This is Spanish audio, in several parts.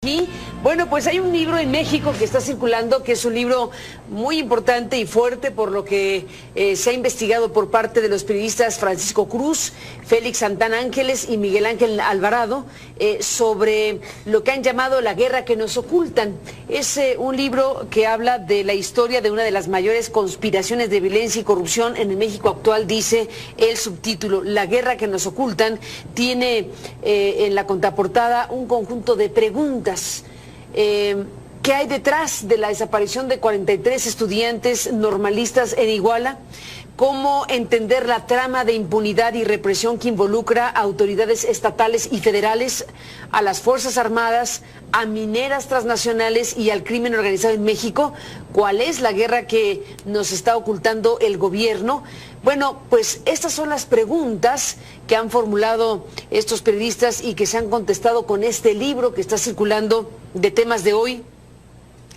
aquí. Bueno, pues hay un libro en México que está circulando, que es un libro muy importante y fuerte por lo que se ha investigado por parte de los periodistas Francisco Cruz, Félix Santana Ángeles y Miguel Ángel Alvarado, sobre lo que han llamado la guerra que nos ocultan. Es un libro que habla de la historia de una de las mayores conspiraciones de violencia y corrupción en el México actual, dice el subtítulo. La guerra que nos ocultan tiene en la contraportada un conjunto de preguntas. ¿Qué hay detrás de la desaparición de 43 estudiantes normalistas en Iguala? ¿Cómo entender la trama de impunidad y represión que involucra a autoridades estatales y federales, a las Fuerzas Armadas, a mineras transnacionales y al crimen organizado en México? ¿Cuál es la guerra que nos está ocultando el gobierno? Bueno, pues estas son las preguntas que han formulado estos periodistas y que se han contestado con este libro que está circulando de temas de hoy,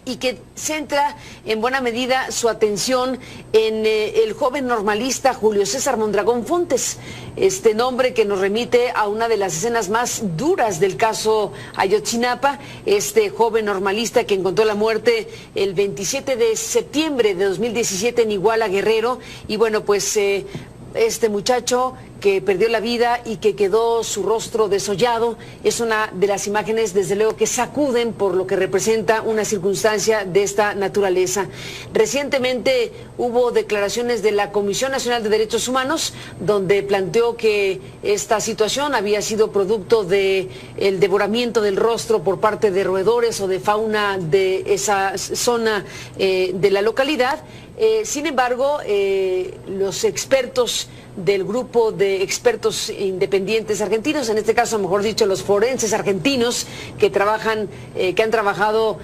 y que centra en buena medida su atención en el joven normalista Julio César Mondragón Fontes, este nombre que nos remite a una de las escenas más duras del caso Ayotzinapa, este joven normalista que encontró la muerte el 27 de septiembre de 2017 en Iguala, Guerrero. Y bueno, pues este muchacho que perdió la vida y que quedó su rostro desollado es una de las imágenes, desde luego, que sacuden por lo que representa una circunstancia de esta naturaleza. Recientemente hubo declaraciones de la Comisión Nacional de Derechos Humanos, donde planteó que esta situación había sido producto del devoramiento del rostro por parte de roedores o de fauna de esa zona de la localidad. Sin embargo, los expertos del grupo de expertos independientes argentinos, en este caso, mejor dicho, los forenses argentinos que trabajan, que han trabajado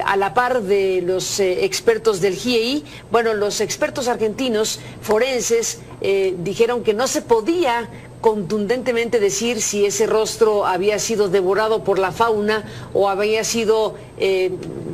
a la par de los expertos del GIEI, bueno, los expertos argentinos forenses dijeron que no se podía contundentemente decir si ese rostro había sido devorado por la fauna o había sido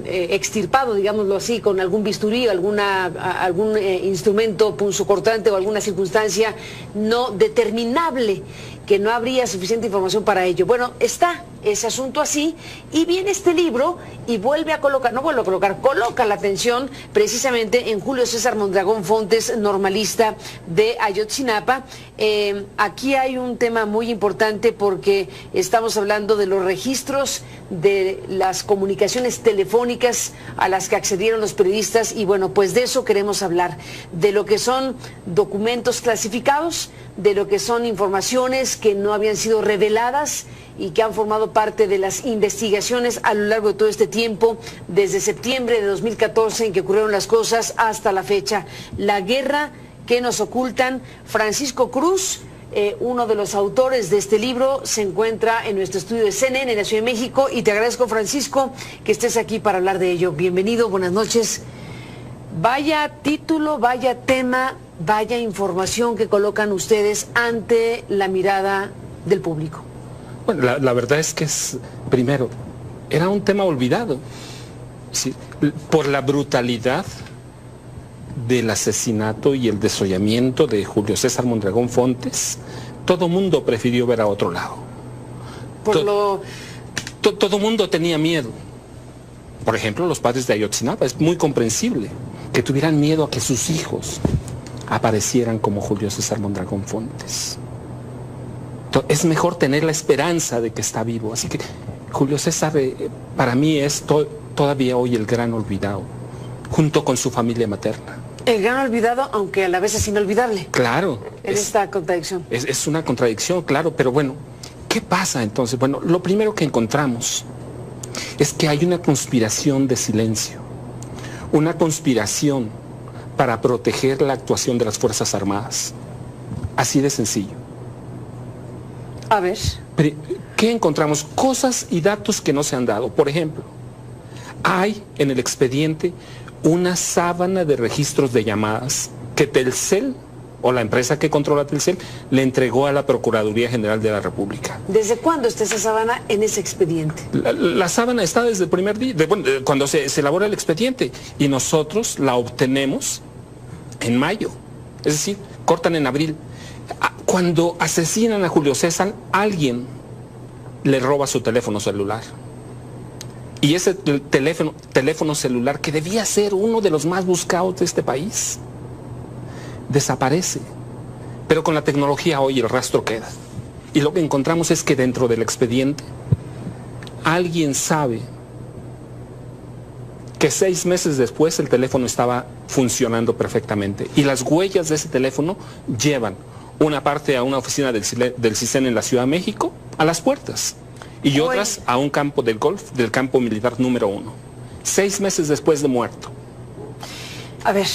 extirpado, digámoslo así, con algún bisturí, algún instrumento punzocortante o alguna circunstancia no determinable, que no habría suficiente información para ello. Bueno, está ese asunto así, y viene este libro y vuelve a colocar, no vuelve a colocar, coloca la atención precisamente en Julio César Mondragón Fontes, normalista de Ayotzinapa. Aquí hay un tema muy importante porque estamos hablando de los registros de las comunicaciones telefónicas a las que accedieron los periodistas, y bueno, pues de eso queremos hablar, de lo que son documentos clasificados, de lo que son informaciones que no habían sido reveladas y que han formado parte de las investigaciones a lo largo de todo este tiempo, desde septiembre de 2014 en que ocurrieron las cosas hasta la fecha. La guerra que nos ocultan. Francisco Cruz, uno de los autores de este libro, se encuentra en nuestro estudio de CNN en la Ciudad de México, y te agradezco, Francisco, que estés aquí para hablar de ello. Bienvenido, buenas noches. Vaya título, vaya tema, vaya información que colocan ustedes ante la mirada del público. Bueno, la verdad es que primero, era un tema olvidado, ¿sí? Por la brutalidad del asesinato y el desollamiento de Julio César Mondragón Fontes. Todo mundo prefirió ver a otro lado. Todo mundo tenía miedo. Por ejemplo, los padres de Ayotzinapa. Es muy comprensible que tuvieran miedo a que sus hijos aparecieran como Julio César Mondragón Fontes. Es mejor tener la esperanza de que está vivo. Así que Julio César para mí es todavía hoy el gran olvidado, junto con su familia materna. El gran olvidado, aunque a la vez es inolvidable. Claro. En esta contradicción. Es una contradicción, claro, pero bueno, ¿qué pasa entonces? Bueno, lo primero que encontramos es que hay una conspiración de silencio, una conspiración para proteger la actuación de las Fuerzas Armadas. Así de sencillo. A ver. ¿Qué encontramos? Cosas y datos que no se han dado. Por ejemplo, hay en el expediente una sábana de registros de llamadas que Telcel, o la empresa que controla Telcel, le entregó a la Procuraduría General de la República. ¿Desde cuándo está esa sábana en ese expediente? La sábana está desde el primer día, cuando se elabora el expediente, y nosotros la obtenemos en mayo, es decir, cortan en abril. Cuando asesinan a Julio César, alguien le roba su teléfono celular. Y ese teléfono celular, que debía ser uno de los más buscados de este país, desaparece. Pero con la tecnología hoy el rastro queda. Y lo que encontramos es que dentro del expediente alguien sabe que 6 meses después el teléfono estaba funcionando perfectamente. Y las huellas de ese teléfono llevan una parte a una oficina del CISEN en la Ciudad de México, a las puertas, y otras a un campo del golf, del campo militar número 1. 6 meses después de muerto. A ver,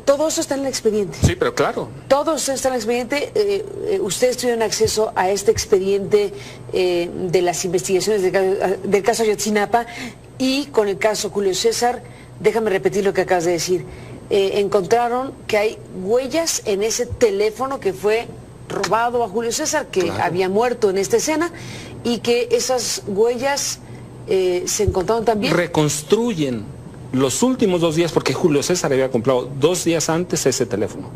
todo eso está en el expediente. Sí, pero claro. Todo eso está en el expediente. Ustedes tuvieron acceso a este expediente de las investigaciones del caso Ayotzinapa, y con el caso Julio César, déjame repetir lo que acabas de decir. Encontraron que hay huellas en ese teléfono que fue robado a Julio César, que había muerto en esta escena, y que esas huellas se encontraron también. Reconstruyen los últimos 2 días, porque Julio César había comprado 2 días antes ese teléfono.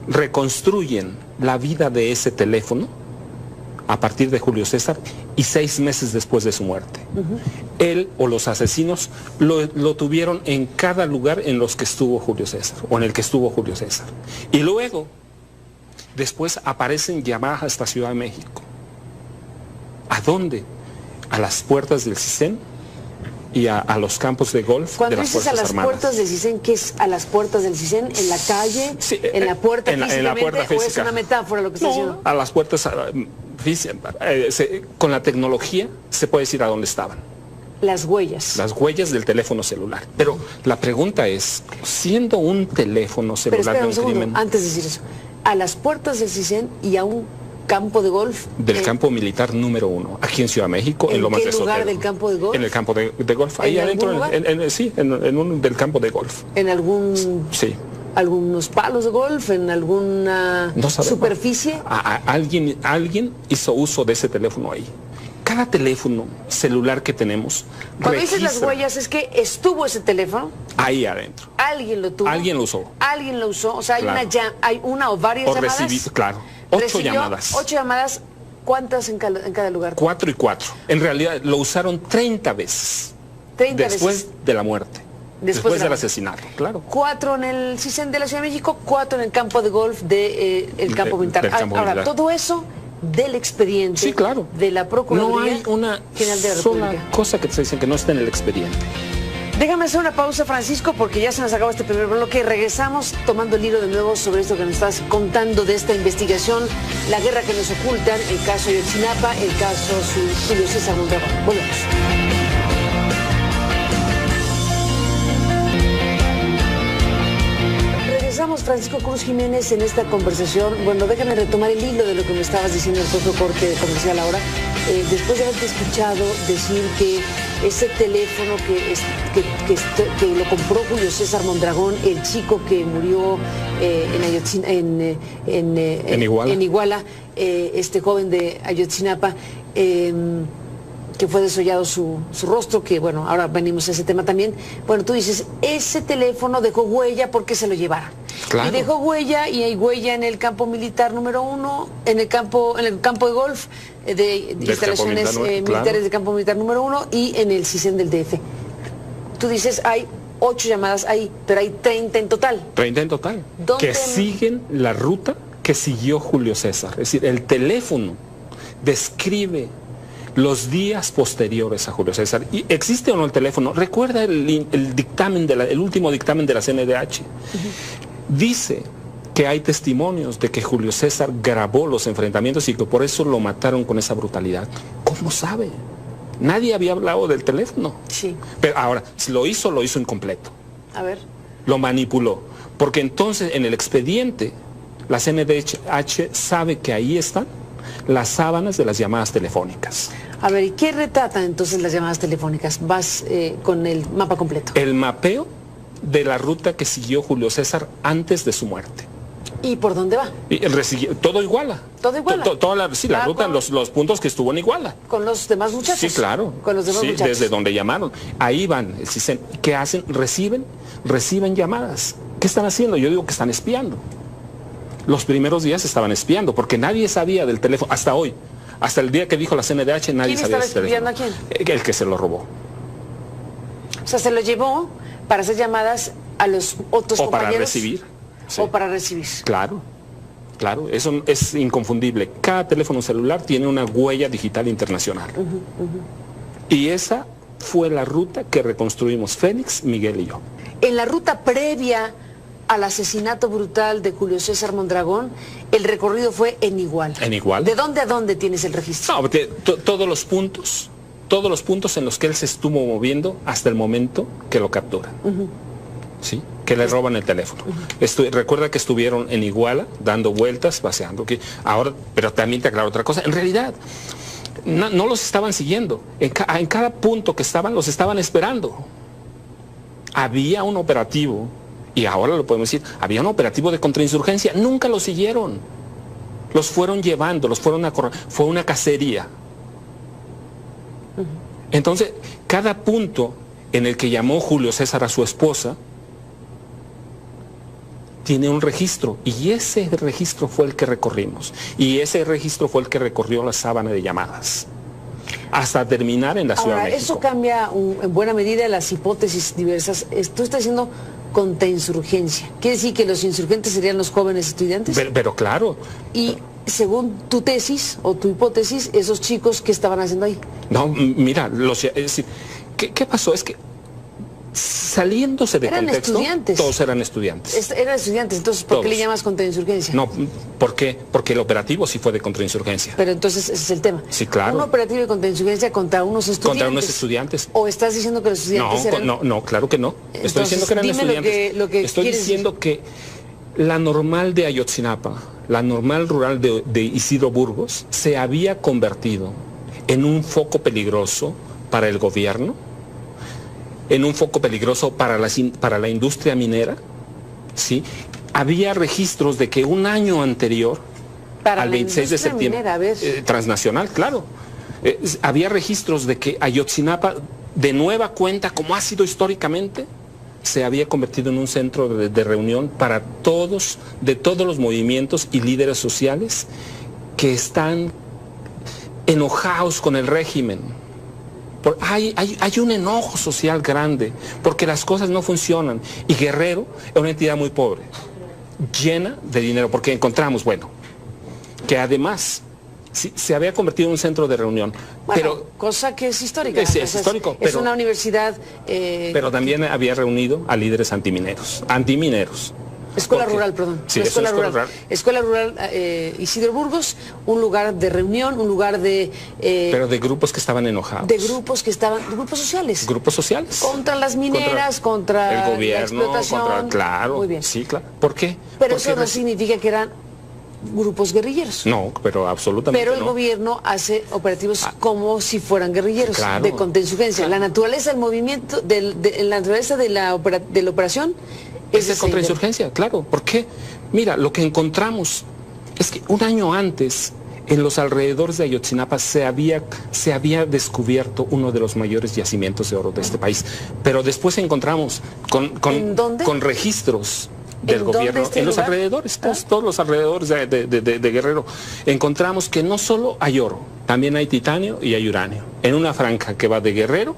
Reconstruyen la vida de ese teléfono a partir de Julio César y 6 meses después de su muerte. Él o los asesinos lo tuvieron en cada lugar en los que estuvo Julio César, o en el que estuvo Julio César. Y luego, después aparecen llamadas a esta Ciudad de México. ¿A dónde? A las puertas del CISEN y a los campos de golf de las Fuerzas Armadas. Cuando dices a las puertas del CISEN, ¿qué es a las puertas del CISEN? ¿En la calle? Sí, ¿En la puerta físicamente? En la puerta física. ¿O es una metáfora lo que está diciendo? A las puertas con la tecnología se puede decir a dónde estaban. Las huellas. Las huellas del teléfono celular. Pero la pregunta es, siendo un teléfono celular de un crimen... Antes de decir eso, a las puertas del CISEN y a un campo de golf. Del campo militar número 1, aquí en Ciudad de México, en Lomas de Sotelo. ¿En qué lugar del campo de golf? En el campo de golf, ahí adentro, en un del campo de golf. ¿En algún... Sí. algunos palos de golf, en alguna superficie? Alguien hizo uso de ese teléfono ahí. Cada teléfono celular que tenemos Cuando dices las huellas, es que estuvo ese teléfono ahí adentro. Alguien lo tuvo. Alguien lo usó. Alguien lo usó. O sea, hay, claro. hay una o varias llamadas. Claro. 8 llamadas. 8 llamadas. ¿Cuántas en cada lugar? 4 y 4. En realidad lo usaron 30 veces. 30 después veces. De la muerte. Después del asesinato, claro. 4 en el CISEN de la Ciudad de México, 4 en el campo de golf del campo militar. Ahora, todo eso del expediente, sí, claro, de la Procuraduría General de la República. No hay una sola cosa que te dicen que no está en el expediente. Déjame hacer una pausa, Francisco, porque ya se nos acabó este primer bloque. Regresamos tomando el hilo de nuevo sobre esto que nos estás contando de esta investigación, la guerra que nos ocultan, el caso Ayotzinapa, el caso Julio César Mondragón. Volvemos. Regresamos, Francisco Cruz Jiménez, en esta conversación. Bueno, déjame retomar el hilo de lo que me estabas diciendo en el propio corte comercial ahora. Después de haberte escuchado decir que ese teléfono que lo compró Julio César Mondragón, el chico que murió en Iguala, este joven de Ayotzinapa, que fue desollado su rostro, que bueno, ahora venimos a ese tema también. Bueno, tú dices, ese teléfono dejó huella porque se lo llevaron. Claro. Y dejó huella, y hay huella en el campo militar número 1, en el campo de golf, de instalaciones militares del campo militar número 1, y en el CISEN del DF. Tú dices, hay 8 llamadas ahí, pero hay 30 en total. 30 en total. Que siguen la ruta que siguió Julio César. Es decir, el teléfono describe los días posteriores a Julio César. ¿Y existe o no el teléfono? Recuerda el dictamen el último dictamen de la CNDH. Dice que hay testimonios de que Julio César grabó los enfrentamientos y que por eso lo mataron con esa brutalidad. ¿Cómo sabe? Nadie había hablado del teléfono. Sí. Pero ahora, si lo hizo incompleto. A ver. Lo manipuló. Porque entonces en el expediente la CNDH sabe que ahí están las sábanas de las llamadas telefónicas. A ver, ¿y qué retratan entonces las llamadas telefónicas? Vas con el mapa completo. El mapeo de la ruta que siguió Julio César antes de su muerte. ¿Y por dónde va? Todo Iguala. ¿Todo Iguala? La ruta, los puntos que estuvo en Iguala. ¿Con los demás muchachos? Sí, claro. Con los demás muchachos. Desde donde llamaron. Ahí van. ¿Qué hacen? Reciben llamadas. ¿Qué están haciendo? Yo digo que están espiando. Los primeros días estaban espiando, porque nadie sabía del teléfono, hasta hoy. Hasta el día que dijo la CNDH, nadie sabía del teléfono. ¿Quién estaba espiando a quién? El que se lo robó. O sea, se lo llevó para hacer llamadas a los otros O compañeros. para recibir. Sí. O para recibir. Claro, claro, eso es inconfundible. Cada teléfono celular tiene una huella digital internacional. Y esa fue la ruta que reconstruimos Félix, Miguel y yo. En la ruta previa al asesinato brutal de Julio César Mondragón, el recorrido fue en Iguala. En Iguala. ¿De dónde a dónde tienes el registro? No, porque todos los puntos en los que él se estuvo moviendo hasta el momento que lo capturan. ¿Sí? Que le roban el teléfono. Recuerda que estuvieron en Iguala dando vueltas, paseando. Ahora, pero también te aclaro otra cosa. En realidad, no los estaban siguiendo. En cada punto que estaban, los estaban esperando. Había un operativo, y ahora lo podemos decir, había un operativo de contrainsurgencia. Nunca los siguieron. Los fueron llevando, los fueron a correr. Fue una cacería. Entonces, cada punto en el que llamó Julio César a su esposa tiene un registro, y ese registro fue el que recorrimos, y ese registro fue el que recorrió la sábana de llamadas hasta terminar en la Ciudad de México. Eso cambia en buena medida las hipótesis diversas. Tú estás diciendo contrainsurgencia. ¿Quiere decir que los insurgentes serían los jóvenes estudiantes? Pero claro. Y según tu tesis o tu hipótesis, esos chicos, ¿qué estaban haciendo ahí? No, mira, es decir, ¿qué pasó? Es que saliéndose de contexto, estudiantes. Todos eran estudiantes. Eran estudiantes, entonces, ¿por qué le llamas contrainsurgencia? No, ¿por qué? Porque el operativo sí fue de contrainsurgencia. Pero entonces ese es el tema. Sí, claro. Un operativo de contrainsurgencia contra unos estudiantes. Contra unos estudiantes. ¿O estás diciendo que los estudiantes eran...? No, claro que no. Entonces, estoy diciendo que eran estudiantes. Lo que estoy diciendo que la normal de Ayotzinapa, la normal rural de Isidro Burgos, se había convertido en un foco peligroso para el gobierno, en un foco peligroso para la industria minera, ¿sí? Había registros de que un año anterior, al 26 de septiembre, minera, transnacional, claro, había registros de que Ayotzinapa, de nueva cuenta, como ha sido históricamente, se había convertido en un centro de reunión para todos los movimientos y líderes sociales que están enojados con el régimen. Hay un enojo social grande porque las cosas no funcionan, y Guerrero es una entidad muy pobre, llena de dinero, porque encontramos, que además se había convertido en un centro de reunión. Pero cosa que es histórica. Es histórico. Es una universidad... pero también había reunido a líderes antimineros. Escuela rural, perdón. Sí, escuela rural. Escuela rural Isidro Burgos, un lugar de reunión, un lugar de... pero de grupos que estaban enojados. De grupos grupos sociales. Grupos sociales. Contra las mineras, contra el gobierno, la explotación. Claro. Muy bien. Sí, claro. ¿Por qué? Pero eso no significa que eran grupos guerrilleros. No, pero absolutamente Pero el gobierno hace operativos como si fueran guerrilleros, claro, de contrainsurgencia. Claro. La naturaleza del movimiento, la naturaleza de la operación... Es de contrainsurgencia, claro. ¿Por qué? Mira, lo que encontramos es que un año antes, en los alrededores de Ayotzinapa, se había descubierto uno de los mayores yacimientos de oro de este país. Pero después encontramos con registros del gobierno en los alrededores, todos los alrededores de Guerrero. Encontramos que no solo hay oro, también hay titanio y hay uranio, en una franja que va de Guerrero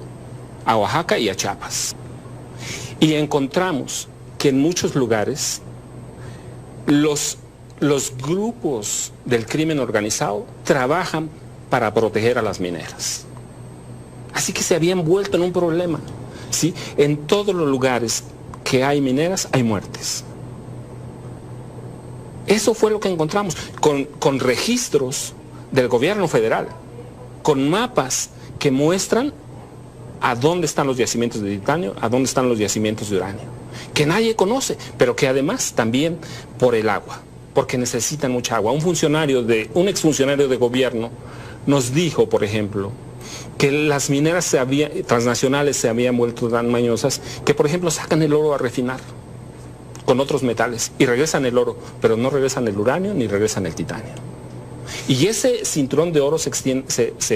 a Oaxaca y a Chiapas. Y encontramos que en muchos lugares los grupos del crimen organizado trabajan para proteger a las mineras. Así que se habían vuelto en un problema, ¿sí? En todos los lugares que hay mineras hay muertes. Eso fue lo que encontramos, con registros del gobierno federal, con mapas que muestran a dónde están los yacimientos de titanio, a dónde están los yacimientos de uranio, que nadie conoce, pero que además también por el agua, porque necesitan mucha agua. Un exfuncionario de gobierno nos dijo, por ejemplo, que las mineras transnacionales se habían vuelto tan mañosas que, por ejemplo, sacan el oro a refinar con otros metales y regresan el oro, pero no regresan el uranio ni regresan el titanio. Y ese cinturón de oro se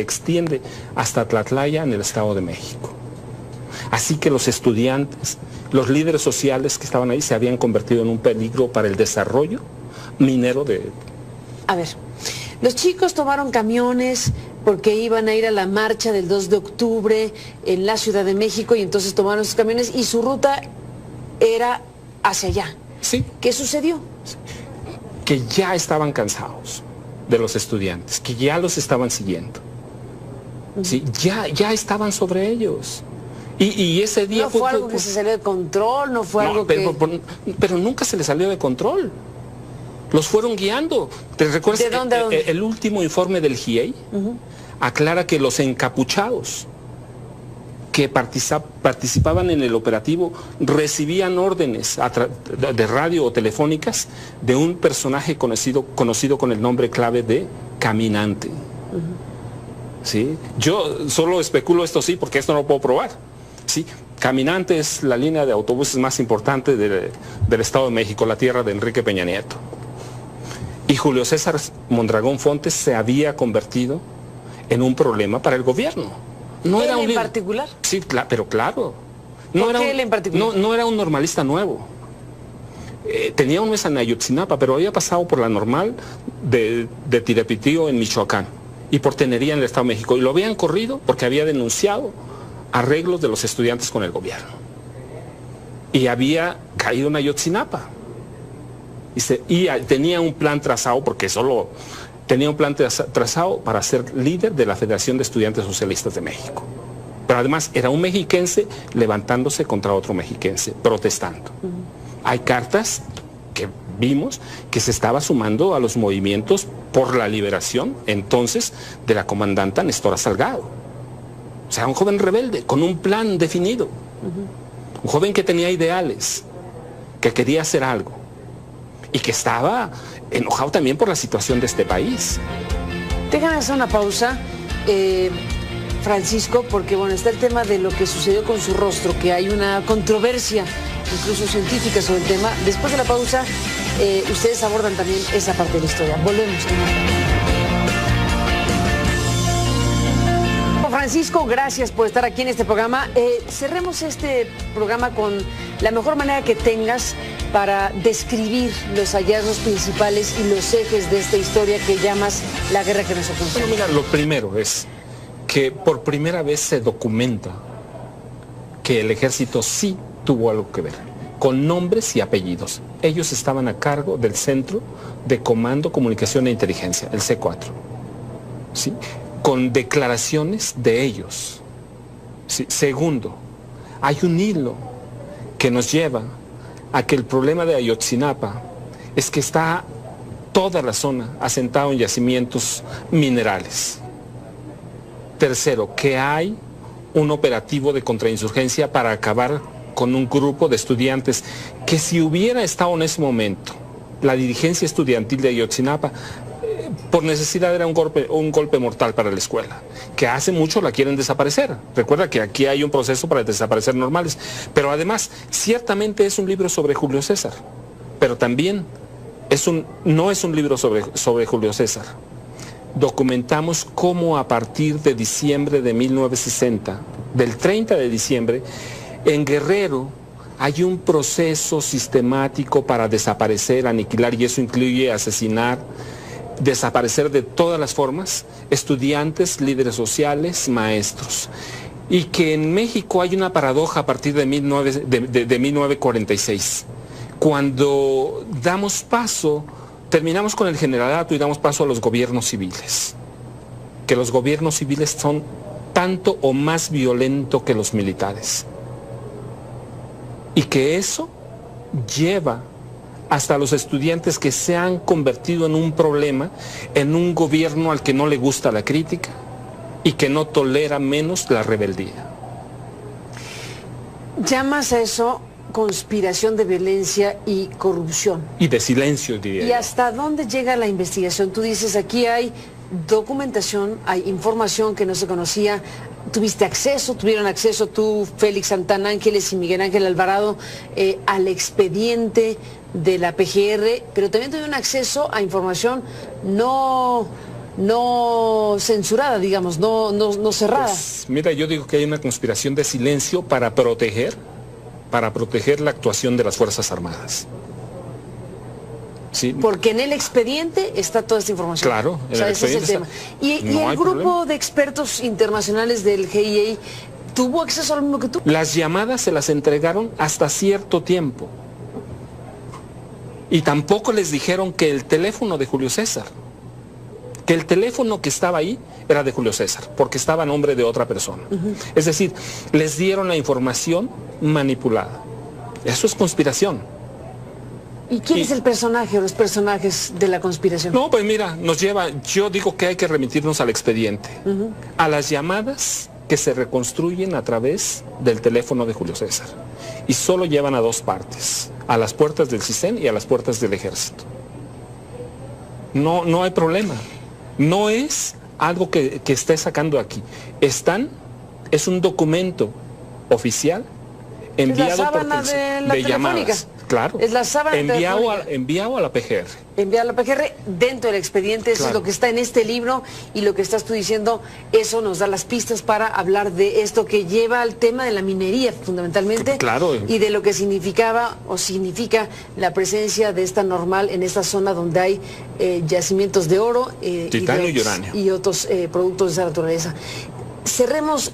extiende hasta Tlatlaya, en el Estado de México. Así que los estudiantes, los líderes sociales que estaban ahí se habían convertido en un peligro para el desarrollo minero de... A ver, los chicos tomaron camiones porque iban a ir a la marcha del 2 de octubre en la Ciudad de México y entonces tomaron sus camiones y su ruta era hacia allá. Sí. ¿Qué sucedió? Que ya estaban cansados de los estudiantes, que ya los estaban siguiendo. Sí, ya estaban sobre ellos. Y ese día no fue algo que se salió de control, no fue algo pero nunca se les salió de control. Los fueron guiando. ¿Te recuerdas? ¿De dónde a dónde? El último informe del GIEI aclara que los encapuchados que participaban en el operativo recibían órdenes de radio o telefónicas de un personaje conocido con el nombre clave de Caminante. ¿Sí? Yo solo especulo esto sí, porque esto no lo puedo probar. ¿Sí? Caminante es la línea de autobuses más importante del Estado de México, la tierra de Enrique Peña Nieto. Y Julio César Mondragón Fontes se había convertido en un problema para el gobierno. No era ¿Él en particular? Sí, pero claro. ¿Por qué él en particular? No era un normalista nuevo. Tenía un mes en Ayotzinapa, pero había pasado por la normal de Tirapitío en Michoacán y por Tenería en el Estado de México. Y lo habían corrido porque había denunciado arreglos de los estudiantes con el gobierno. Y había caído en Ayotzinapa. Y tenía un plan trazado, porque solo tenía un plan trazado para ser líder de la Federación de Estudiantes Socialistas de México. Pero además era un mexiquense levantándose contra otro mexiquense, protestando. Hay cartas que vimos que se estaba sumando a los movimientos por la liberación entonces de la comandanta Nestora Salgado. O sea, un joven rebelde con un plan definido. Un joven que tenía ideales, que quería hacer algo y que estaba enojado también por la situación de este país. Déjame hacer una pausa, Francisco, porque bueno, está el tema de lo que sucedió con su rostro, que hay una controversia, incluso científica, sobre el tema. Después de la pausa, ustedes abordan también esa parte de la historia. Volvemos. Francisco, gracias por estar aquí en este programa. Cerremos este programa con la mejor manera que tengas para describir los hallazgos principales y los ejes de esta historia que llamas la guerra que nos acompaña. Bueno, mira, lo primero es que por primera vez se documenta que el ejército sí tuvo algo que ver, con nombres y apellidos. Ellos estaban a cargo del Centro de Comando, Comunicación e Inteligencia, el C4. ¿Sí? Con declaraciones de ellos. ¿Sí? Segundo, hay un hilo que nos lleva a que el problema de Ayotzinapa es que está toda la zona asentada en yacimientos minerales. Tercero, que hay un operativo de contrainsurgencia para acabar con un grupo de estudiantes que, si hubiera estado en ese momento la dirigencia estudiantil de Ayotzinapa, por necesidad era un golpe mortal para la escuela, que hace mucho la quieren desaparecer. Recuerda que aquí hay un proceso para desaparecer normales, pero además ciertamente es un libro sobre Julio César, pero también no es un libro sobre Julio César. Documentamos cómo a partir de diciembre de 1960, del 30 de diciembre, en Guerrero hay un proceso sistemático para desaparecer, aniquilar, y eso incluye asesinar, desaparecer de todas las formas, estudiantes, líderes sociales, maestros. Y que en México hay una paradoja a partir de 1946. Cuando damos paso, terminamos con el generalato y damos paso a los gobiernos civiles. Que los gobiernos civiles son tanto o más violentos que los militares. Y que eso lleva hasta los estudiantes que se han convertido en un problema, en un gobierno al que no le gusta la crítica y que no tolera menos la rebeldía. ¿Llamas a eso conspiración de violencia y corrupción? Y de silencio, diría yo. ¿Y hasta dónde llega la investigación? Tú dices, aquí hay documentación, hay información que no se conocía. Tuvieron acceso tú, Félix Santana Ángeles y Miguel Ángel Alvarado, al expediente de la PGR, pero también tuvieron acceso a información no censurada, digamos, no cerrada. Pues, mira, yo digo que hay una conspiración de silencio para proteger la actuación de las Fuerzas Armadas. Sí. Porque en el expediente está toda esta información. Claro, o sea, ese es el tema. Y el grupo de expertos internacionales del GIEI tuvo acceso a lo mismo que tú. Las llamadas se las entregaron hasta cierto tiempo. Y tampoco les dijeron que el teléfono de Julio César, que el teléfono que estaba ahí era de Julio César, porque estaba a nombre de otra persona. Es decir, les dieron la información manipulada. Eso es conspiración. ¿Y quién es el personaje o los personajes de la conspiración? No, pues mira, nos lleva, yo digo que hay que remitirnos al expediente, a las llamadas que se reconstruyen a través del teléfono de Julio César. Y solo llevan a dos partes, a las puertas del CISEN y a las puertas del Ejército. No hay problema. No es algo que esté sacando aquí. Es un documento oficial enviado por de llamadas. Claro. Es la sábana enviado a la PGR. Enviado a la PGR dentro del expediente, eso es lo que está en este libro, y lo que estás tú diciendo, eso nos da las pistas para hablar de esto que lleva al tema de la minería fundamentalmente, y de lo que significaba o significa la presencia de esta Normal en esta zona donde hay yacimientos de oro, titanio y uranio y otros productos de esa naturaleza. Cerremos,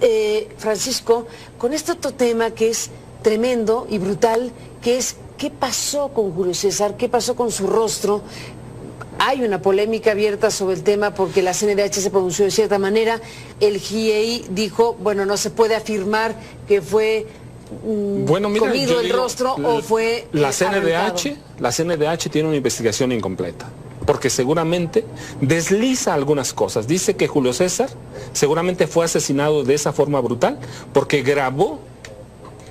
Francisco, con este otro tema que es tremendo y brutal, que es ¿qué pasó con Julio César? ¿Qué pasó con su rostro? Hay una polémica abierta sobre el tema porque la CNDH se pronunció de cierta manera. El GIEI dijo, bueno, no se puede afirmar que fue comido el rostro o fue la CNDH tiene una investigación incompleta, porque seguramente desliza algunas cosas. Dice que Julio César seguramente fue asesinado de esa forma brutal porque grabó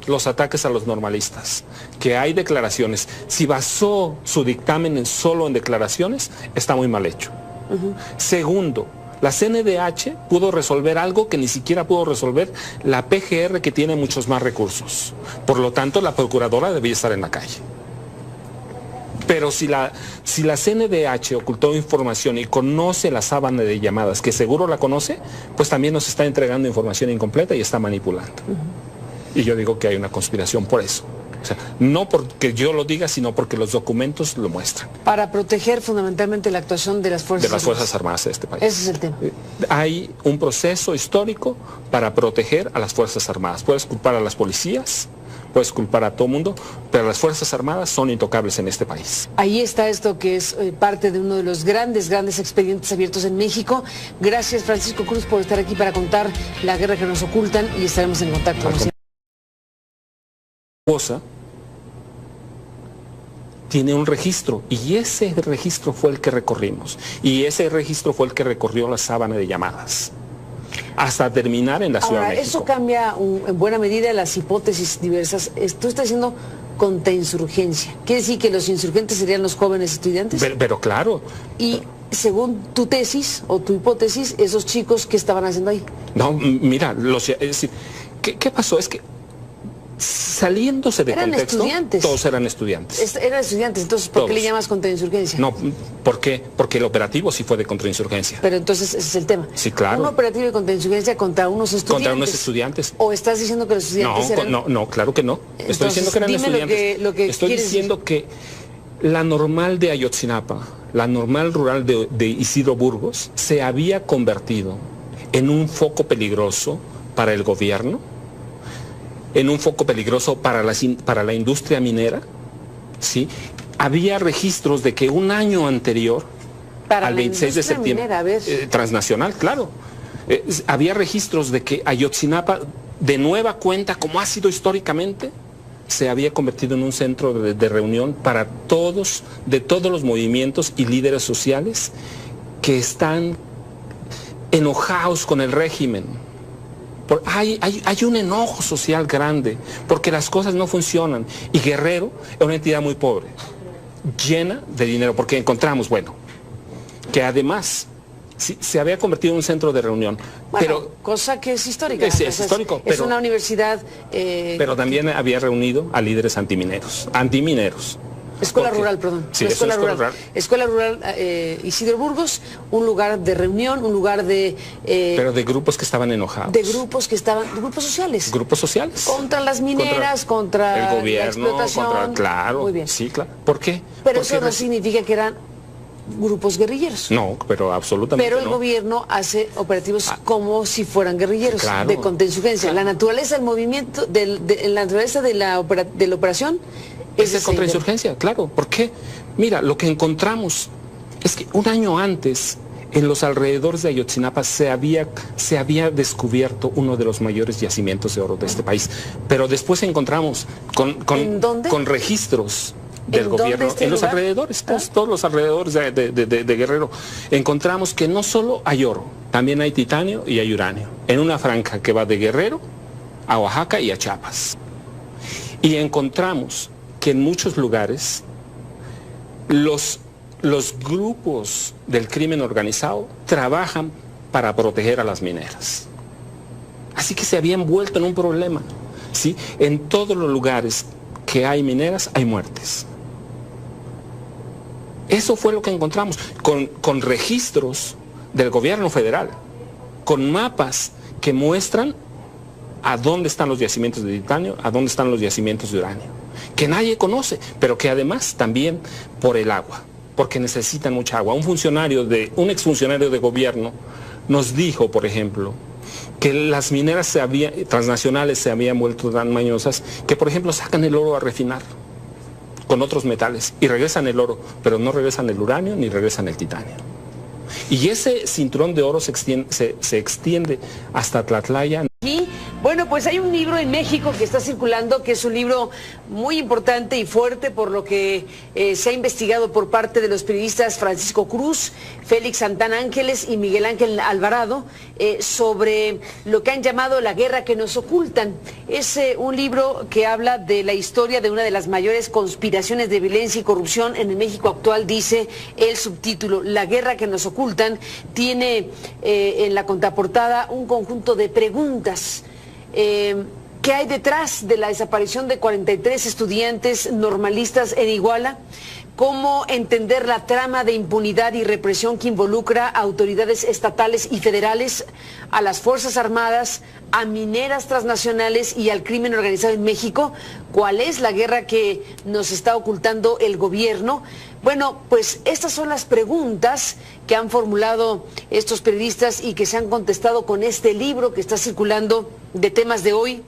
los ataques a los normalistas, que hay declaraciones. Si basó su dictamen solo en declaraciones, está muy mal hecho. Segundo, la CNDH pudo resolver algo que ni siquiera pudo resolver la PGR, que tiene muchos más recursos. Por lo tanto, la procuradora debía estar en la calle. Pero si la CNDH ocultó información y conoce la sábana de llamadas, que seguro la conoce, pues también nos está entregando información incompleta y está manipulando. Y yo digo que hay una conspiración por eso. O sea, no porque yo lo diga, sino porque los documentos lo muestran. Para proteger fundamentalmente la actuación de las Fuerzas Armadas de este país. Ese es el tema. Hay un proceso histórico para proteger a las Fuerzas Armadas. Puedes culpar a las policías, puedes culpar a todo mundo, pero las Fuerzas Armadas son intocables en este país. Ahí está esto que es parte de uno de los grandes expedientes abiertos en México. Gracias, Francisco Cruz, por estar aquí para contar la guerra que nos ocultan, y estaremos en contacto. Tiene un registro, y ese registro fue el que recorrimos, y ese registro fue el que recorrió la sábana de llamadas hasta terminar en la Ciudad de México. Eso cambia en buena medida las hipótesis diversas. Tú estás diciendo contrainsurgencia, ¿quiere decir que los insurgentes serían los jóvenes estudiantes? Pero claro. Y según tu tesis o tu hipótesis, esos chicos, ¿qué estaban haciendo ahí? No, mira, es decir, ¿qué pasó? Es que saliéndose de contexto, todos eran estudiantes. Eran estudiantes, entonces ¿por qué le llamas contrainsurgencia? No, ¿por qué? Porque el operativo sí fue de contrainsurgencia. Pero entonces ese es el tema. Sí, claro. Un operativo de contrainsurgencia contra unos estudiantes. Contra unos estudiantes. ¿O estás diciendo que los estudiantes eran...? No, claro que no. Entonces, estoy diciendo que eran estudiantes. Lo que estoy diciendo que la Normal de Ayotzinapa, la Normal rural de Isidro Burgos, se había convertido en un foco peligroso para el gobierno, en un foco peligroso para la industria minera, ¿sí? Había registros de que un año anterior, al 26 de septiembre, transnacional, claro, había registros de que Ayotzinapa, de nueva cuenta, como ha sido históricamente, se había convertido en un centro de reunión para de todos los movimientos y líderes sociales que están enojados con el régimen. Hay un enojo social grande porque las cosas no funcionan, y Guerrero es una entidad muy pobre, llena de dinero, porque encontramos, que además se había convertido en un centro de reunión. Cosa que es histórica. Es histórico. Es una universidad... pero también había reunido a líderes antimineros. Escuela rural, perdón. Sí, escuela rural. Escuela rural Isidro Burgos, un lugar de reunión, un lugar de... pero de grupos que estaban enojados. De grupos que estaban, grupos sociales. Grupos sociales. Contra las mineras, contra el gobierno, la explotación. claro. Muy bien. Sí, claro. ¿Por qué? Pero eso no significa que eran grupos guerrilleros. No, pero absolutamente Pero el no. gobierno hace operativos como si fueran guerrilleros, claro, de contrainsurgencia. Claro. La naturaleza del movimiento, la naturaleza de la operación es de contrainsurgencia, claro. ¿Por qué? Mira, lo que encontramos es que un año antes, en los alrededores de Ayotzinapa, se había descubierto uno de los mayores yacimientos de oro de este país. Pero después encontramos con registros del gobierno en los alrededores, todos los alrededores de Guerrero, encontramos que no solo hay oro, también hay titanio y hay uranio, en una franja que va de Guerrero a Oaxaca y a Chiapas. Y encontramos que en muchos lugares los grupos del crimen organizado trabajan para proteger a las mineras. Así que se habían vuelto en un problema, ¿sí? En todos los lugares que hay mineras hay muertes. Eso fue lo que encontramos, con registros del gobierno federal, con mapas que muestran a dónde están los yacimientos de titanio, a dónde están los yacimientos de uranio, que nadie conoce, pero que además también por el agua, porque necesitan mucha agua. Un exfuncionario de gobierno nos dijo, por ejemplo, que las mineras transnacionales se habían vuelto tan mañosas que, por ejemplo, sacan el oro a refinar con otros metales y regresan el oro, pero no regresan el uranio ni regresan el titanio. Y ese cinturón de oro se extiende hasta Tlatlaya. Y bueno, pues hay un libro en México que está circulando, que es un libro muy importante y fuerte por lo que se ha investigado por parte de los periodistas Francisco Cruz, Félix Santana Ángeles y Miguel Ángel Alvarado, sobre lo que han llamado la guerra que nos ocultan. Es un libro que habla de la historia de una de las mayores conspiraciones de violencia y corrupción en el México actual, dice el subtítulo. La guerra que nos ocultan tiene en la contraportada un conjunto de preguntas. ¿Qué hay detrás de la desaparición de 43 estudiantes normalistas en Iguala? ¿Cómo entender la trama de impunidad y represión que involucra a autoridades estatales y federales, a las Fuerzas Armadas, a mineras transnacionales y al crimen organizado en México? ¿Cuál es la guerra que nos está ocultando el gobierno? Bueno, pues estas son las preguntas que han formulado estos periodistas y que se han contestado con este libro que está circulando de temas de hoy,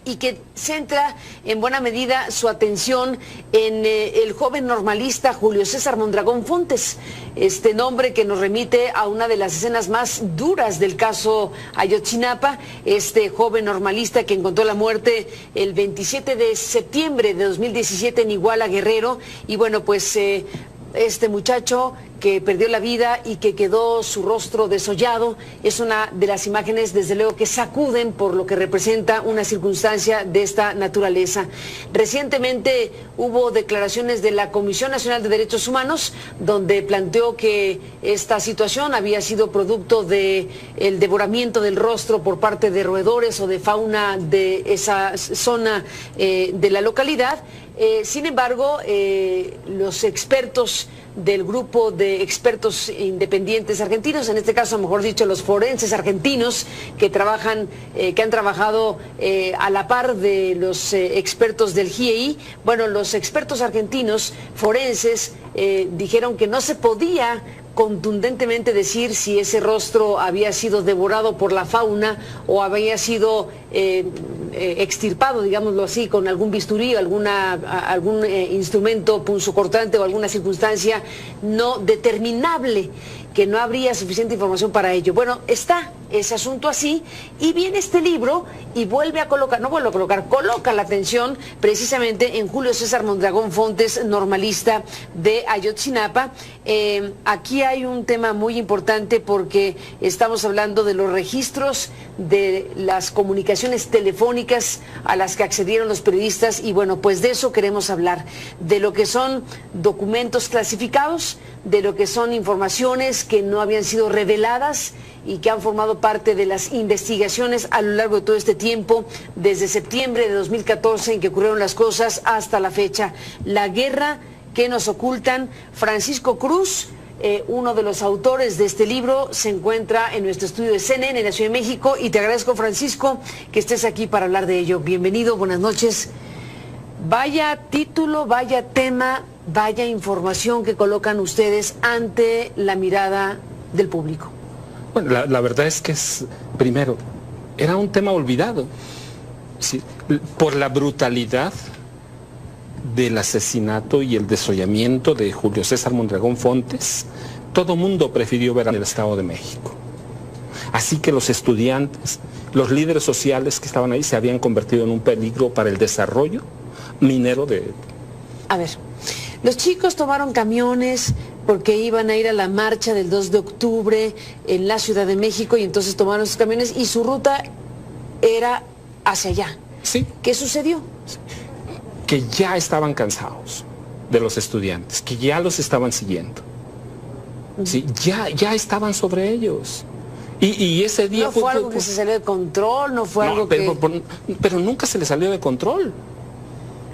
y que centra en buena medida su atención en el joven normalista Julio César Mondragón Fontes, este nombre que nos remite a una de las escenas más duras del caso Ayotzinapa, este joven normalista que encontró la muerte el 27 de septiembre de 2017 en Iguala, Guerrero. Y bueno, pues este muchacho que perdió la vida y que quedó su rostro desollado es una de las imágenes, desde luego, que sacuden por lo que representa una circunstancia de esta naturaleza. Recientemente hubo declaraciones de la Comisión Nacional de Derechos Humanos, donde planteó que esta situación había sido producto del devoramiento del rostro por parte de roedores o de fauna de esa zona de la localidad. Sin embargo, los expertos del grupo de expertos independientes argentinos, en este caso, mejor dicho, los forenses argentinos que han trabajado a la par de los expertos del GIEI, bueno, los expertos argentinos forenses dijeron que no se podía contundentemente decir si ese rostro había sido devorado por la fauna o había sido extirpado, digámoslo así, con algún bisturí o algún instrumento punzocortante o alguna circunstancia no determinable, que no habría suficiente información para ello. Bueno, está ese asunto así, y viene este libro y coloca la atención precisamente en Julio César Mondragón Fontes, normalista de Ayotzinapa. Aquí hay un tema muy importante porque estamos hablando de los registros de las comunicaciones telefónicas a las que accedieron los periodistas y bueno, pues de eso queremos hablar, de lo que son documentos clasificados, de lo que son informaciones que no habían sido reveladas y que han formado parte de las investigaciones a lo largo de todo este tiempo, desde septiembre de 2014 en que ocurrieron las cosas hasta la fecha. La guerra que nos ocultan. Francisco Cruz, uno de los autores de este libro, se encuentra en nuestro estudio de CNN en la Ciudad de México y te agradezco, Francisco, que estés aquí para hablar de ello. Bienvenido, buenas noches. Vaya título, vaya tema, vaya información que colocan ustedes ante la mirada del público. Bueno, la verdad es que primero, era un tema olvidado, ¿sí? Por la brutalidad del asesinato y el desollamiento de Julio César Mondragón Fontes, todo mundo prefirió ver en el Estado de México. Así que los estudiantes, los líderes sociales que estaban ahí se habían convertido en un peligro para el desarrollo minero de... A ver, los chicos tomaron camiones porque iban a ir a la marcha del 2 de octubre en la Ciudad de México y entonces tomaron esos camiones y su ruta era hacia allá. Sí. ¿Qué sucedió? Sí. Que ya estaban cansados de los estudiantes, que ya los estaban siguiendo. Sí, ya estaban sobre ellos. Y ese día... No fue algo que se salió de control, no fue algo pero nunca se les salió de control.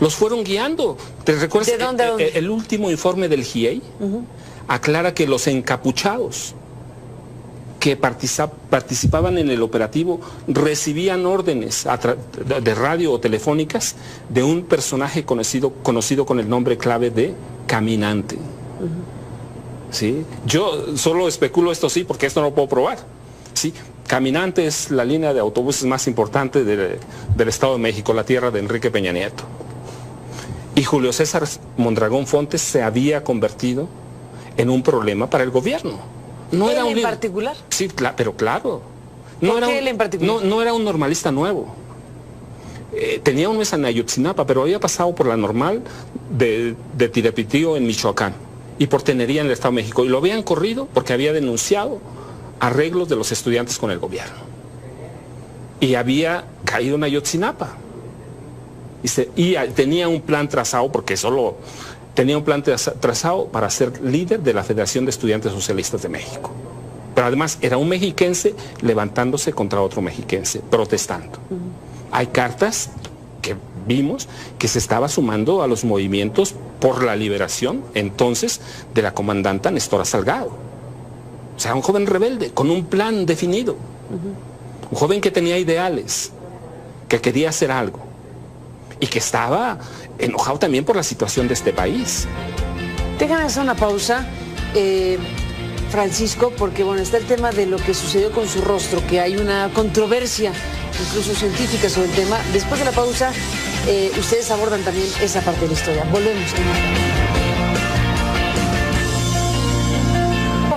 Los fueron guiando. ¿Te recuerdas? ¿De dónde a dónde? El último informe del GIEI aclara que los encapuchados que participaban en el operativo recibían órdenes de radio o telefónicas de un personaje conocido con el nombre clave de Caminante. ¿Sí? Yo solo especulo esto sí, porque esto no lo puedo probar. ¿Sí? Caminante es la línea de autobuses más importante del Estado de México, la tierra de Enrique Peña Nieto. Y Julio César Mondragón Fontes se había convertido en un problema para el gobierno. No era un en particular. Sí, pero claro. ¿Por qué él en particular? No era un normalista nuevo. Tenía un mes en Ayotzinapa, pero había pasado por la normal de Tirapitío en Michoacán y por Tenería en el Estado de México. Y lo habían corrido porque había denunciado arreglos de los estudiantes con el gobierno. Y había caído en Ayotzinapa. Y tenía un plan trazado, porque solo tenía un plan trazado para ser líder de la Federación de Estudiantes Socialistas de México. Pero además era un mexiquense levantándose contra otro mexiquense, protestando. Hay cartas que vimos que se estaba sumando a los movimientos por la liberación, entonces, de la comandanta Nestora Salgado. O sea, un joven rebelde, con un plan definido. Un joven que tenía ideales, que quería hacer algo. Y que estaba enojado también por la situación de este país. Déjame hacer una pausa, Francisco, porque bueno, está el tema de lo que sucedió con su rostro, que hay una controversia, incluso científica, sobre el tema. Después de la pausa, ustedes abordan también esa parte de la historia. Volvemos.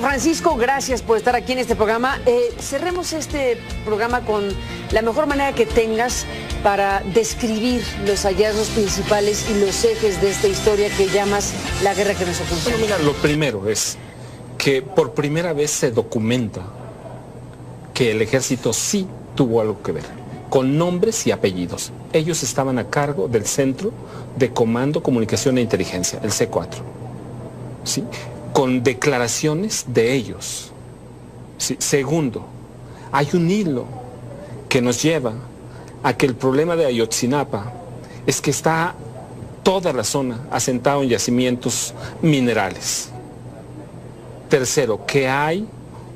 Francisco, gracias por estar aquí en este programa. Cerremos este programa con la mejor manera que tengas para describir los hallazgos principales y los ejes de esta historia que llamas la guerra que nos oculta. Bueno, mira, lo primero es que por primera vez se documenta que el ejército sí tuvo algo que ver, con nombres y apellidos. Ellos estaban a cargo del Centro de Comando, Comunicación e Inteligencia, el C4. ¿Sí? Con declaraciones de ellos. ¿Sí? Segundo, hay un hilo que nos lleva a que el problema de Ayotzinapa es que está toda la zona asentada en yacimientos minerales. Tercero, que hay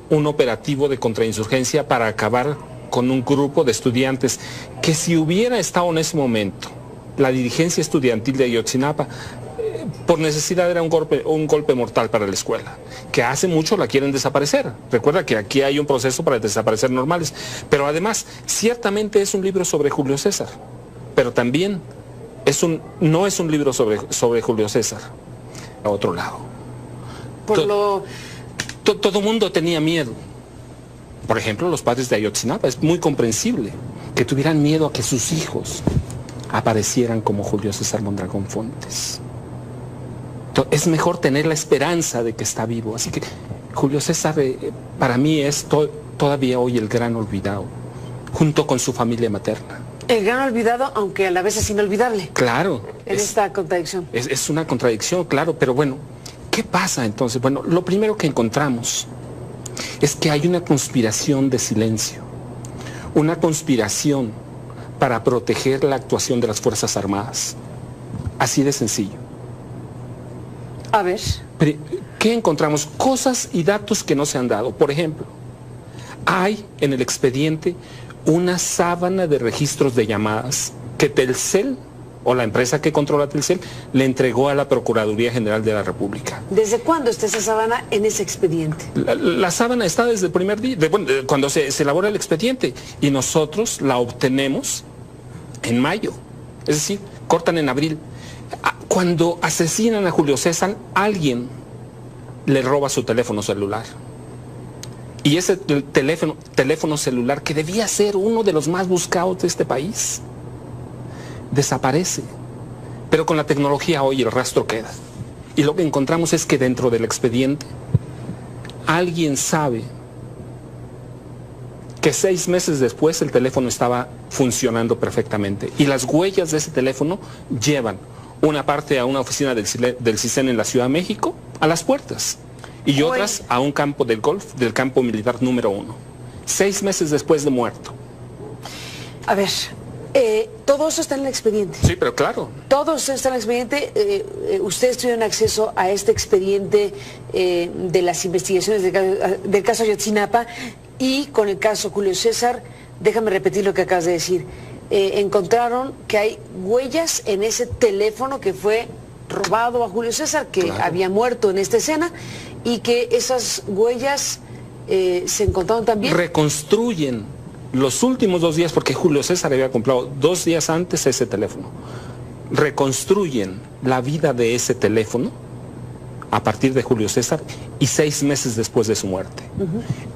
un operativo de contrainsurgencia para acabar con un grupo de estudiantes que si hubiera estado en ese momento la dirigencia estudiantil de Ayotzinapa, por necesidad era un golpe mortal para la escuela, que hace mucho la quieren desaparecer. Recuerda que aquí hay un proceso para desaparecer normales, pero además ciertamente es un libro sobre Julio César, pero también no es un libro sobre Julio César. A otro lado. Todo mundo tenía miedo. Por ejemplo, los padres de Ayotzinapa. Es muy comprensible que tuvieran miedo a que sus hijos aparecieran como Julio César Mondragón Fontes. Es mejor tener la esperanza de que está vivo. Así que Julio César para mí es todavía hoy el gran olvidado junto con su familia materna. El gran olvidado, aunque a la vez es inolvidable. Claro. En esta contradicción. Es una contradicción, claro, pero bueno, ¿qué pasa entonces? Bueno, lo primero que encontramos es que hay una conspiración de silencio, una conspiración para proteger la actuación de las Fuerzas Armadas. Así de sencillo. A ver. ¿Qué encontramos? Cosas y datos que no se han dado. Por ejemplo, hay en el expediente una sábana de registros de llamadas que Telcel, o la empresa que controla Telcel, le entregó a la Procuraduría General de la República. ¿Desde cuándo está esa sábana en ese expediente? La sábana está desde el primer día, cuando se elabora el expediente, y nosotros la obtenemos en mayo, es decir, cortan en abril. Cuando asesinan a Julio César, alguien le roba su teléfono celular. Y ese teléfono celular, que debía ser uno de los más buscados de este país, desaparece. Pero con la tecnología hoy el rastro queda. Y lo que encontramos es que dentro del expediente alguien sabe que 6 meses después el teléfono estaba funcionando perfectamente. Y las huellas de ese teléfono llevan una parte a una oficina del CISEN en la Ciudad de México, a Las Puertas, y otras a un campo del golf del campo militar número 1. 6 meses después de muerto. A ver, todo eso está en el expediente. Sí, pero claro. Todo eso está en el expediente. Ustedes tuvieron acceso a este expediente de las investigaciones del caso Ayotzinapa, y con el caso Julio César, déjame repetir lo que acabas de decir. Encontraron que hay huellas en ese teléfono que fue robado a Julio César, que había muerto en esta escena, y que esas huellas se encontraron también. Reconstruyen los últimos 2 días, porque Julio César había comprado 2 días antes ese teléfono. Reconstruyen la vida de ese teléfono a partir de Julio César y 6 meses después de su muerte.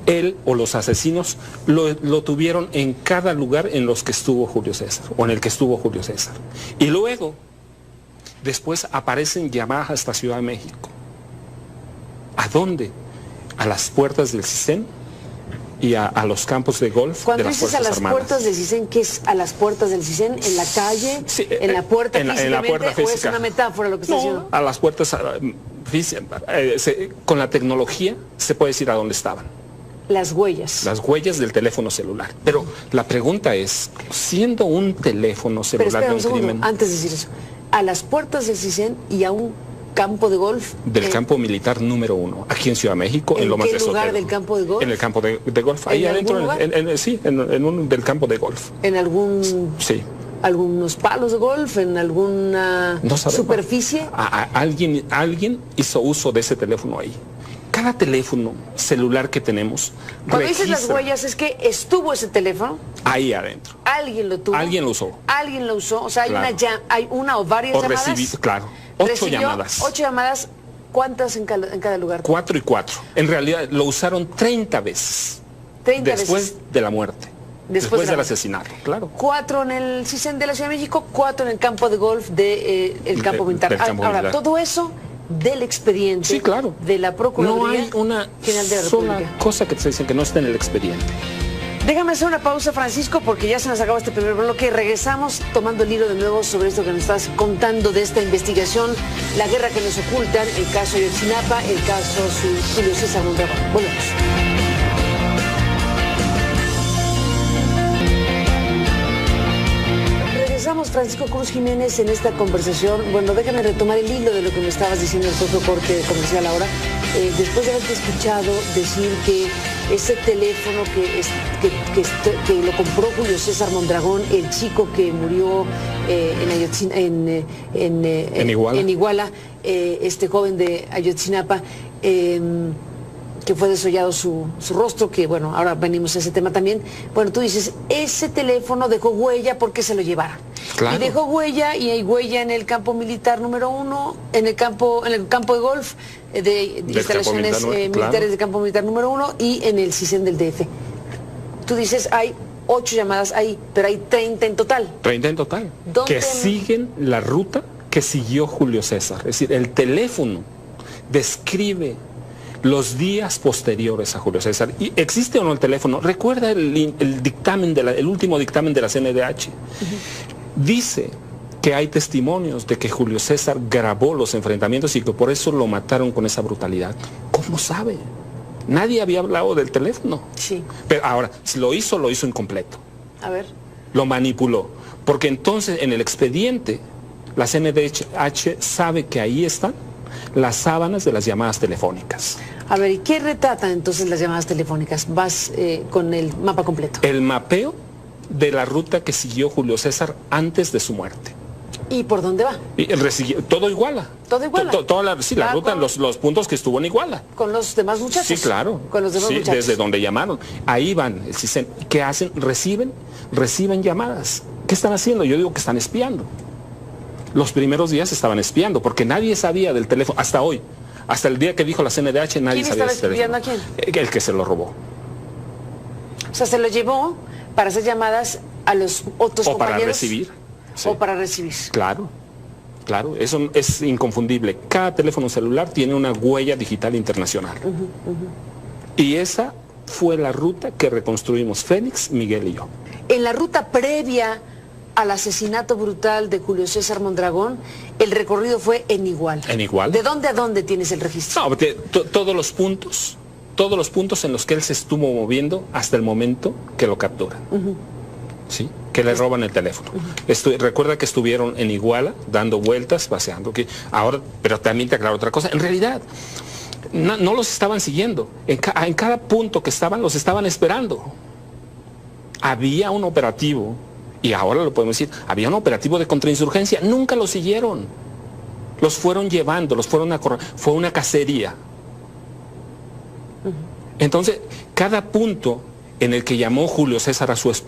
Él o los asesinos lo tuvieron en cada lugar en los que estuvo Julio César, o en el que estuvo Julio César. Y luego, después aparecen llamadas a esta Ciudad de México. ¿A dónde? A las puertas del CISEN y a los campos de golf de las Fuerzas Armadas. Cuando dices a las puertas del CISEN, ¿qué es a las puertas del CISEN? ¿En la calle? Sí, ¿En la puerta físicamente? En la puerta física. ¿O es una metáfora lo que está diciendo? A las puertas físicas. Con la tecnología se puede decir a dónde estaban. Las huellas. Las huellas del teléfono celular. Pero la pregunta es, siendo un teléfono celular de un crimen... Antes de decir eso, a las puertas del CISEN y a un campo de golf. Del campo militar número 1, aquí en Ciudad de México, en Lomas de Sotero. ¿En qué lugar del campo de golf? En el campo de golf, ahí adentro, en un del campo de golf. ¿En algún... Sí. algunos palos de golf, en alguna superficie? Alguien hizo uso de ese teléfono ahí. Cada teléfono celular que tenemos Cuando dices las huellas, es que estuvo ese teléfono ahí adentro. Alguien lo tuvo. Alguien lo usó. Alguien lo usó. O sea, claro. hay una o varias llamadas. Claro. 8 llamadas. 8 llamadas. ¿Cuántas en cada lugar? 4 y 4. En realidad lo usaron 30 veces. 30 después veces. De la muerte. Después del asesinato, claro. 4 en el CISEN de la Ciudad de México, 4 en el campo de golf del campo militar. Ahora, todo eso del expediente, sí, claro, de la Procuraduría General de la República. No hay una sola cosa que te dicen que no está en el expediente. Déjame hacer una pausa, Francisco, porque ya se nos acaba este primer bloque. Regresamos tomando el hilo de nuevo sobre esto que nos estás contando de esta investigación, la guerra que nos ocultan, el caso Ayotzinapa, el caso Julio César Mondragón. Volvemos. Regresamos, Francisco Cruz Jiménez, en esta conversación. Bueno, déjame retomar el hilo de lo que me estabas diciendo en el propio corte comercial ahora. Después de haberte escuchado decir que ese teléfono que lo compró Julio César Mondragón, el chico que murió en Iguala, este joven de Ayotzinapa, que fue desollado su rostro, que bueno, ahora venimos a ese tema también. Bueno, tú dices, ese teléfono dejó huella porque se lo llevaron. Claro. Y dejó huella, y hay huella en el campo militar número 1, en el campo de golf, de instalaciones militares del campo militar número 1 y en el CISEN del DF. Tú dices, hay 8 llamadas ahí, pero hay 30 en total. 30 en total. Que siguen la ruta que siguió Julio César. Es decir, el teléfono describe los días posteriores a Julio César. ¿Y existe o no el teléfono? Recuerda el dictamen el último dictamen de la CNDH. Dice que hay testimonios de que Julio César grabó los enfrentamientos y que por eso lo mataron con esa brutalidad. ¿Cómo sabe? Nadie había hablado del teléfono. Sí. Pero ahora, si lo hizo incompleto. A ver. Lo manipuló. Porque entonces en el expediente la CNDH sabe que ahí están las sábanas de las llamadas telefónicas. A ver, ¿y qué retratan entonces las llamadas telefónicas? Vas con el mapa completo. El mapeo de la ruta que siguió Julio César antes de su muerte. ¿Y por dónde va? Todo Iguala. ¿Todo Iguala? La ruta, los puntos que estuvo en Iguala. ¿Con los demás muchachos? Sí, claro. Con los demás muchachos. Desde donde llamaron. Ahí van. ¿Qué hacen? Reciben llamadas. ¿Qué están haciendo? Yo digo que están espiando. Los primeros días estaban espiando, porque nadie sabía del teléfono, hasta hoy. Hasta el día que dijo la CNDH, nadie sabía del teléfono. ¿Quién estaba espiando a quién? El que se lo robó. O sea, se lo llevó para hacer llamadas a los otros compañeros. O para recibir. Sí. O para recibir. Claro, claro, eso es inconfundible. Cada teléfono celular tiene una huella digital internacional. Y esa fue la ruta que reconstruimos Félix, Miguel y yo. En la ruta previa al asesinato brutal de Julio César Mondragón, el recorrido fue en Iguala. En Iguala. ¿De dónde a dónde tienes el registro? No, todos los puntos en los que él se estuvo moviendo hasta el momento que lo capturan. ¿Sí? Que le roban el teléfono. Recuerda que estuvieron en Iguala dando vueltas, paseando. Ahora, pero también te aclaro otra cosa. En realidad, no los estaban siguiendo. En cada punto que estaban, los estaban esperando. Había un operativo, y ahora lo podemos decir, había un operativo de contrainsurgencia. Nunca los siguieron. Los fueron llevando, los fueron a correr. Fue una cacería. Entonces, cada punto en el que llamó Julio César a su esposa,